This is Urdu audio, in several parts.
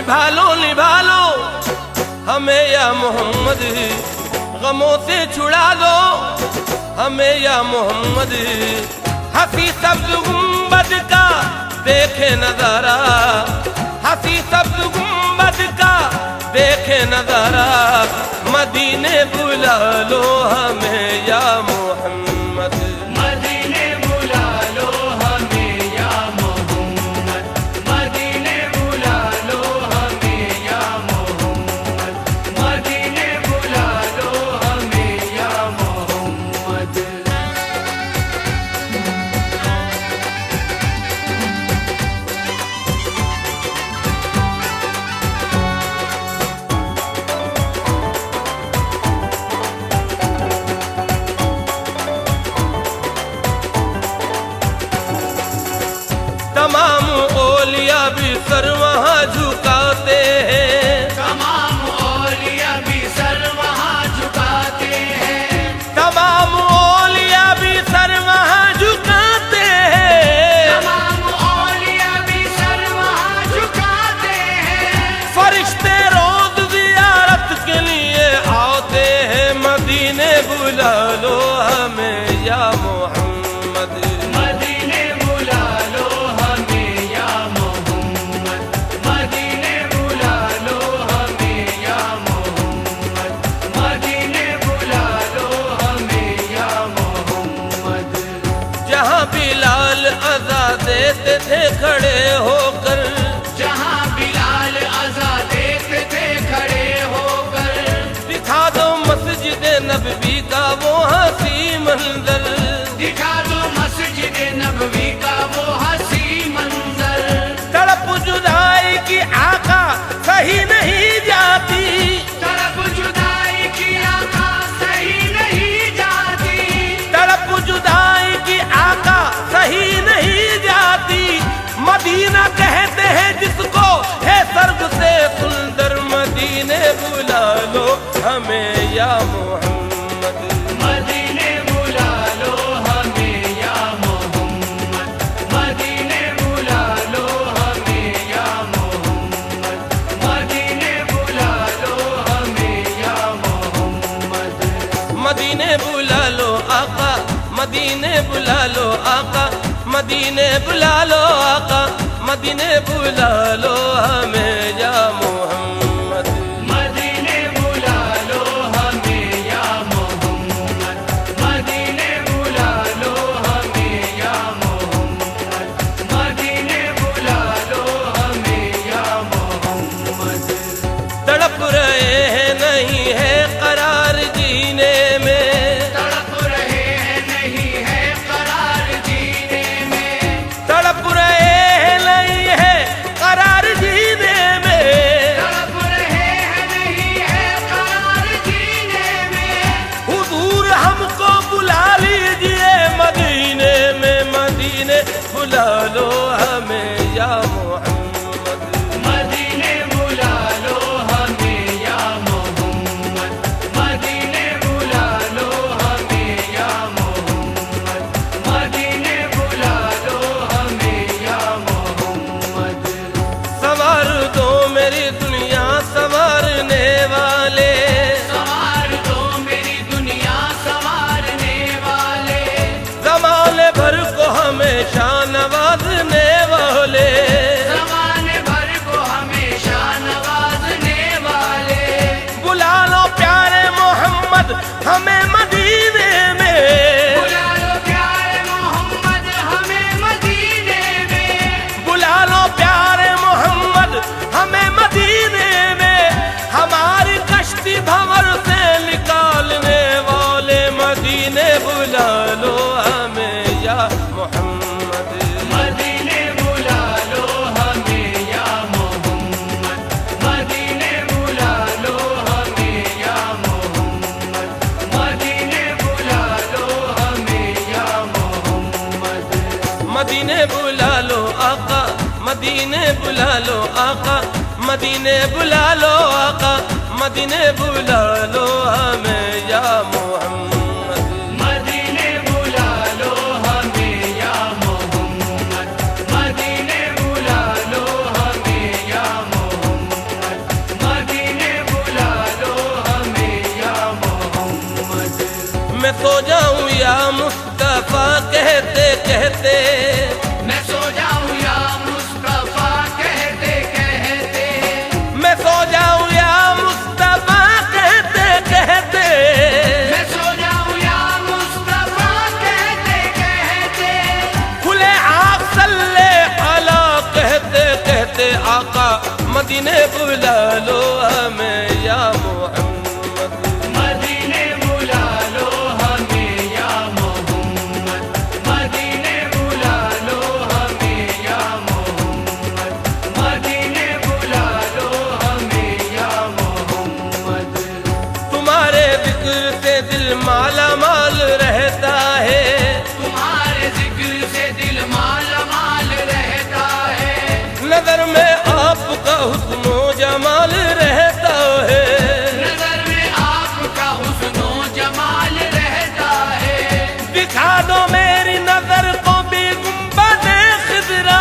نبھا لو ہمیں یا محمد، غموں سے چھڑا لو ہمیں یا محمد۔ ہنسی سبز گنبد کا دیکھے نظارہ، ہنسی سبز گنبد کا دیکھے نظارہ، مدینے بلا لو ہمیں یا محمد۔ مدینے بلا لو ہمیں یا محمد، مدینے بلا لو ہمیں یا محمد، مدینے بلا لو ہمیں یا محمد۔ تمام اولیاء بھی سر وہاں جھکاتے ہیں، تمام اولیاء بھی سر وہاں جھکاتے ہیں، تمام اولیاء بھی سر وہاں جھکاتے ہیں، تمام اولیاء بھی سر وہاں جھکاتے ہیں۔ فرشتے روز زیارت کے لیے آتے ہیں، مدینے بلا لو ہمیں یا محمد۔ مدینے بلا لو ہمیں یا محمد، مدینے بلا لو ہمیں یا محمد، مدینے بلا لو ہمیں یا محمد۔ جہاں بلال اذان دیتے تھے کھڑے ہو کر، جہاں بلال اذان دیتے تھے کھڑے ہو کر، دکھا دو مسجد نبوی کا وہ حسی منظر، دکھا دو مسجد نبوی کا وہ حسی منظر۔ تڑپ جدائی کی آقا صحیح نہیں جاتی، تڑپ جدائی کی آقا صحیح نہیں جاتی، تڑپ جدائی کی آقا صحیح نہیں جاتی، مدینہ کہتے ہیں جس کو ہے سرگ سے سندر، مدینے بلا لو ہمیں یا محمد۔ مدینے بلا لو ہمیں یا محمد، مدینے بلا لو ہمیں یا محمد، مدینے بلا لو ہمیں یا محمد۔ مدینے بلا لو آقا، مدینے بلا لو آقا، مدینے بلا لو آقا، مدینے بلا لو ہمیں یا محمد۔ مدینے بلا لو ہمیں یا محمد، مدینے بلا لو ہمیں یا محمد، مدینے بلا لو ہمیں یا محمد۔ تڑپ رہے ہیں نہیں ہے قرار جینے میں، تڑپ رہے ہیں نہیں ہے قرار جینے میں، تڑپ رہے ہیں نہیں ہے قرار جینے میں، تڑپ رہے ہیں نہیں ہے قرار جینے میں۔ حضور ہم کو بلا لیجئے مدینے میں، مدینے بلا لو ہمیں یا محمد۔ مدینے بلا لو ہمیں یا محمد، مدینے بلا لو ہمیں یا محمد، مدینے بلا لو ہمیں یا محمد۔ سنوار دو میری دنیا سنوارنے والے، سنوار دو میری دنیا سنوارنے والے، زمانے بھر کو ہمیشہ نوازنے والے، زمانے بھر کو ہمیشہ نوازنے والے۔ بلا لو پیارے محمد ہمیں مدینے میں، بلا لو پیارے محمد ہمیں مدینے میں، بلا لو پیارے محمد ہمیں مدینے میں، ہماری کشتی بھنور سے نکالنے والے، مدینے بلا لو ہمیں یا محمد۔ مدینے بلا لو ہمیں یا محمد، مدینے بلا لو ہمیں یا محمد، مدینے بلا لو ہمیں یا محمد۔ مدینے بلا لو آقا، مدینے بلا لو آقا، مدینے بلا لو آقا، مدینے بلا لو ہمیں یا محمد۔ مدینے بلا لو ہمیں یا محمد، مدینے بلا لو ہمیں یا محمد، میں سو جاؤں یا مصطفیٰ کہتے کہتے میں سو جاؤں یا مصطفیٰ کہتے کہتے میں سو جاؤں یا مصطفیٰ کہتے کہتے میں سو جاؤں یا مصطفیٰ کہتے کہتے کھلے آنکھ صلی علی کہتے کہتے آقا مدینے بلا لو ہمیں یا محمد مدینے بلا لو ہمیں یا محمد مدینے بلا لو ہمیں یا محمد مدینے بلا لو ہمیں یا محمد تمہارے ذکر سے دل مالا مال رہتا ہے تمہارے ذکر سے دل مالا مال رہتا ہے نظر میں آپ کا حسن و جمال رہتا ہے نظر میں آپ کا حسن و جمال رہتا ہے دکھا دو میری نظر کو بھی گنبد خضرا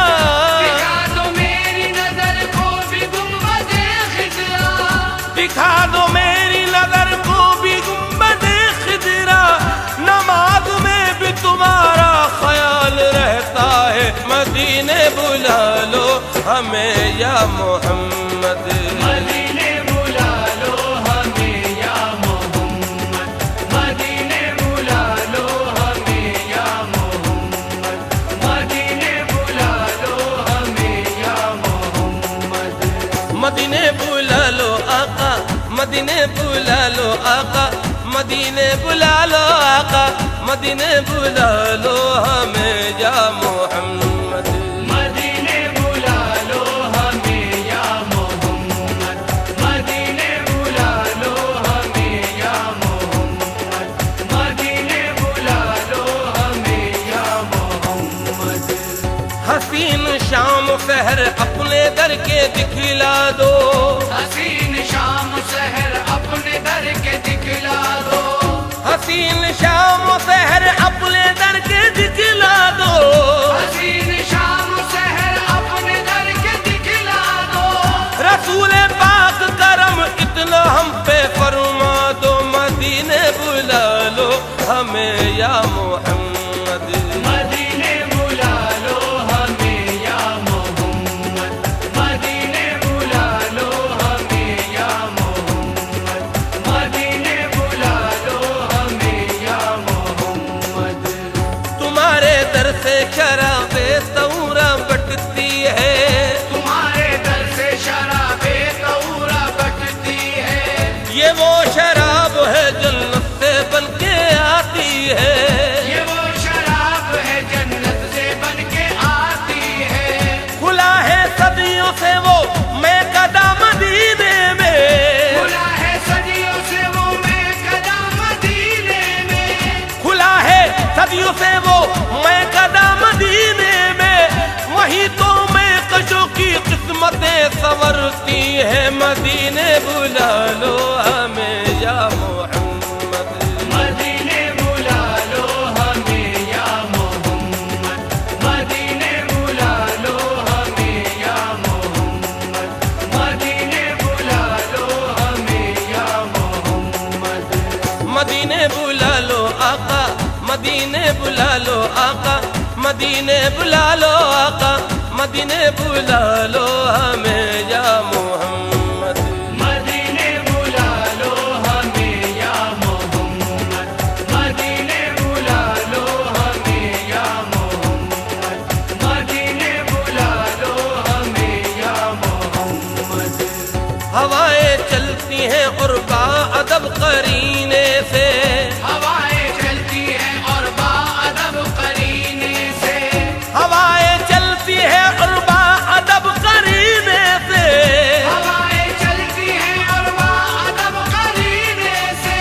دکھا دو میری نظر کو بھی گنبد خضرا دکھا دو میری نظر کو بھی گنبد خضرا نماز میں بھی تمہارا خیال رہتا ہے مدینے بلا لو ہمیں یا محمد مدینے بلا لو ہمیں یا محمد مدینے بلا لو ہمیں یا محمد مدینے بلا لو ہمیں یا محمد مدینے بلا لو آقا مدینے بلا لو آقا مدینے بلا لو آقا مدینے بلا لو ہمیں یا محمد مدینے بلا لو ہمیں یا محمد مدینے بلا لو ہمیں یا محمد مدینے بلا لو ہمیں یا محمد حسین شام سحر اپنے در کے دکھلا دو حسین شام سحر اپنے در کے دکھلا دو حسین شام سحر اپنے در کے دکھلا دو حسین شام سحر اپنے در کے دکھلا دو رسول پاک کرم اتنا ہم پہ فرما دو مدینے بلا لو ہمیں یا محمد مدینے بلا لو ہمیں یا محمد مدینے بلا لو ہمیں یا محمد مدینے بلا لو ہمیں یا محمد تمہارے در سے شراب سورا بٹتی ہے تمہارے در سے شراب طورا بٹتی ہے یہ وہ شراب ہے جنت سے بن کے آتی ہے یہ وہ شراب ہے جنت سے بن کے آتی ہے کھلا ہے صدیوں سے وہ میں قدم مدینے میں کھلا ہے صدیوں سے وہ میں قدم مدینے میں کھلا ہے صدیوں سے وہ میں قدم مدینے میں وہی تو میں کشوں کی قسمتیں سنورتی ہے مدینے بلا لو ہمیں یا محمد مدینے بلا لو ہمیں یا محمد مدینے بلا لو ہمیں یا محمد مدینے بلا لو ہمیں یا محمد مدینے بلا لو آقا مدینے بلا لو آقا مدینے بلا لو آقا مدینے بلا لو ہمیں یا محمد مدینے بلا لو ہمیں یا محمد مدینے بلا لو ہمیں یا محمد مدینے بلا لو ہمیں یا محمد ہوائیں چلتی ہیں اور با ادب قرینے سے ہوائیں چلتی ہیں اور باادب قرینے سے ہوائیں چلتی ہیں اور با ادب قرینے سے ہوائیں چلتی ہیں اور باادب قرینے سے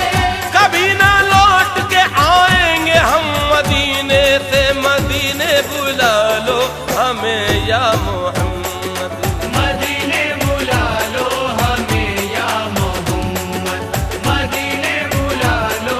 کبھی نہ لوٹ کے آئیں گے ہم مدینے سے مدینے بلا لو ہمیں یا محمد مدینے بلا لو ہمیں یا محمد مدینے بلا لو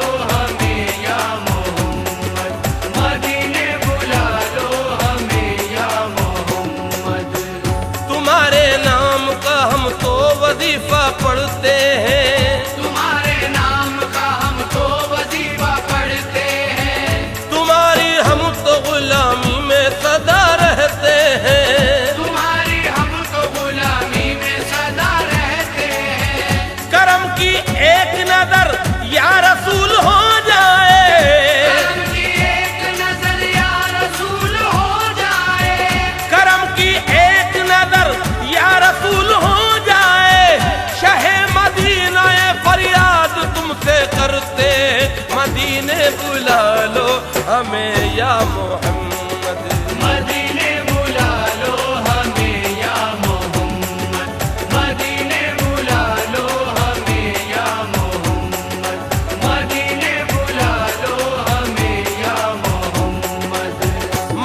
بلا لو ہمیں یا محمد مدینے بلا لو ہمیں یا محمد مدینے بلا لو ہمیں یا محمد مدینے بلا لو ہمیں یا محمد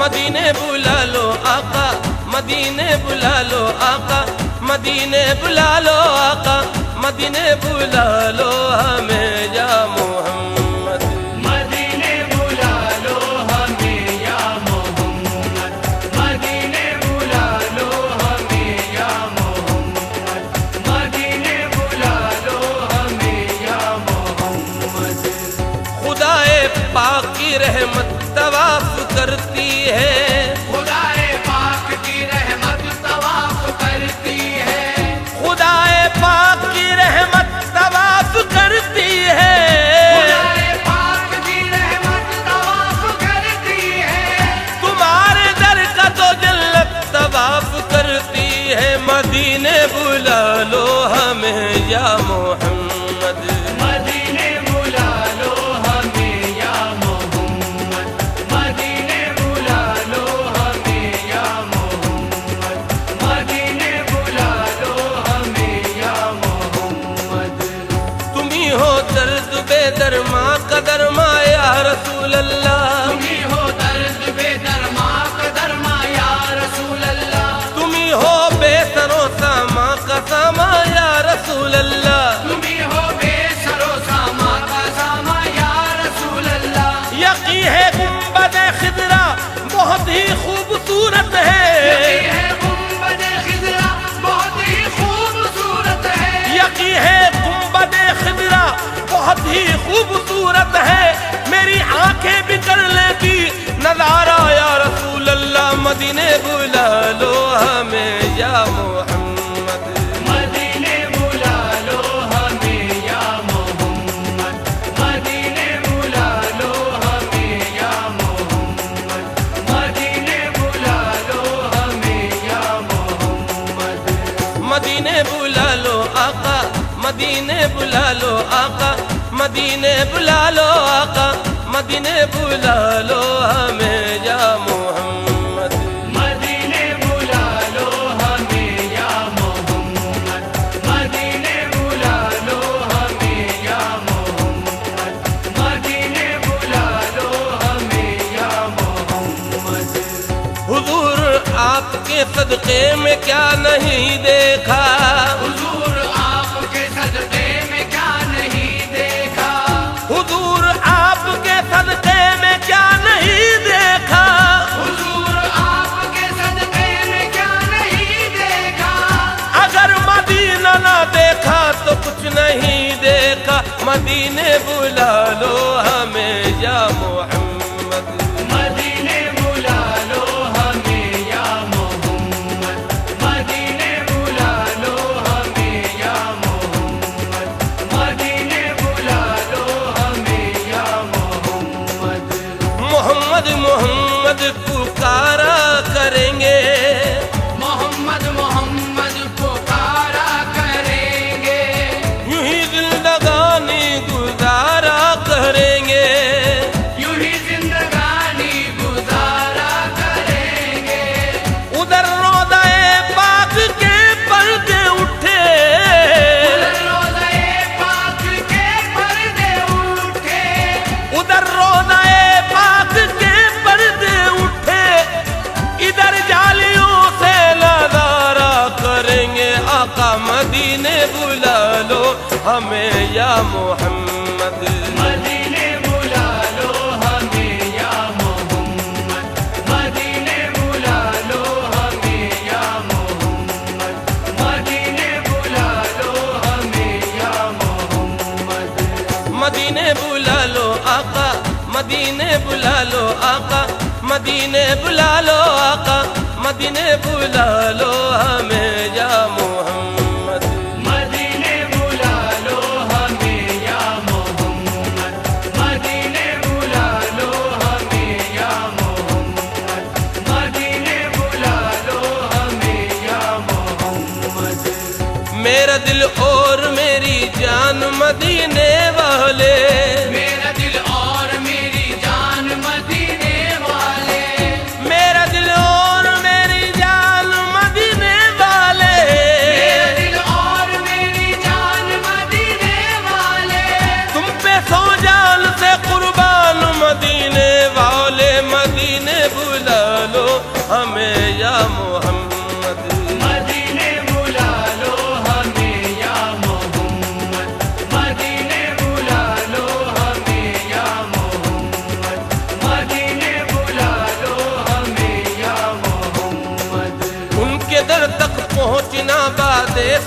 مدینے بلا لو آقا مدینے بلا لو آقا مدینے بلا لو آقا مدینے بلا لو ہمیں یا محمد مدینے بلا لو ہمیں یا محمد مدینے بلا لو ہمیں یا محمد مدینے بلا لو ہمیں یا محمد خدائے پاک کی رحمت طواف کرتی ہے خدائے پاک کی رحمت طواف کرتی ہے خدائے پاک کی رحمت طواف کرتی ہے خدائے پاک کی رحمت طواف کرتی ہے تمہارے در کا تو جنت طواف کرتی ہے مدینے بلا لو ہمیں یا محمد مدینے بلا لو ہمیں یا محمد مدینے بلا لو ہمیں یا محمد مدینے بلا لو ہمیں یا محمد تمہیں ہو درد بے درما کا درما یا رسول اللہ تمہیں ہو درد بے درما قدرما یا رسول اللہ تمہیں ہو بے سرو ساما کا ساما یا رسول اللہ تمہیں ہو بے سرو ساما کا ساما یا رسول اللہ یقین ہے گنبد خضرا بہت ہی خوبصورت یقین ہے ہے گنبد خضرا بہت ہی خوبصورت ہے یقین ہے گنبد خضرا بہت ہی خوبصورت ہے میری آنکھیں بھی کر لیتی نظارہ یا رسول اللہ مدینے بلا لو ہمیں یا محمد مدینے بلا لو ہمیں یا محمد مدینے بلا لو ہمیں یا محمد مدینے بلا لو ہمیں یا محمد مدینے بلا لو آقا مدینے بلا لو آقا مدینے بلا لو آقا مدینے بلا لو ہمیں یا محمد مدینے بلا لو ہمیں یا محمد مدینے بلا لو ہمیں یا محمد مدینے بلا لو ہمیں یا محمد حضور آپ کے صدقے میں کیا نہیں دیکھا حضور آپ کے صدقے میں کیا نہیں دیکھا حضور آپ کے صدقے میں کیا نہیں دیکھا حضور آپ کے صدقے میں کیا نہیں دیکھا اگر مدینہ نہ دیکھا تو کچھ نہیں دیکھا مدینے بلا لو ہمیں یا محمد مدینے بلا لو ہمیں یا محمد مدینے بلا لو ہمیں یا محمد مدینے بلا لو ہمیں یا محمد محمد محمد پکارا کریں گے محمد محمد پکارا کریں گے یوں ہی زندگانی گزارا کریں گے یوں ہی زندگانی گزارا کریں گے ادھر روضہ پاک کے پردے اٹھے روضہ پاک کے پردے اٹھے ادھر روضہ پاک کے پردے اٹھے ادھر جالیوں سے نظارہ کریں گے آقا مدینے بلا لو ہمیں یا محمد مدینے بلا لو ہمیں یا محمد مدینے بلا لو ہمیں یا محمد مدینے بلا لو ہمیں یا محمد مدینے بلا لو آقا مدینے بلا لو آقا مدینے بلا لو آقا مدینے بلا لو ہمیں یا محمد مدینے بلا لو ہمیں یا محمد مدینے بلا لو ہمیں یا محمد مدینے بلا لو ہمیں یا محمد میرا دل اور میری جان مدینے والے میرا دل اور میری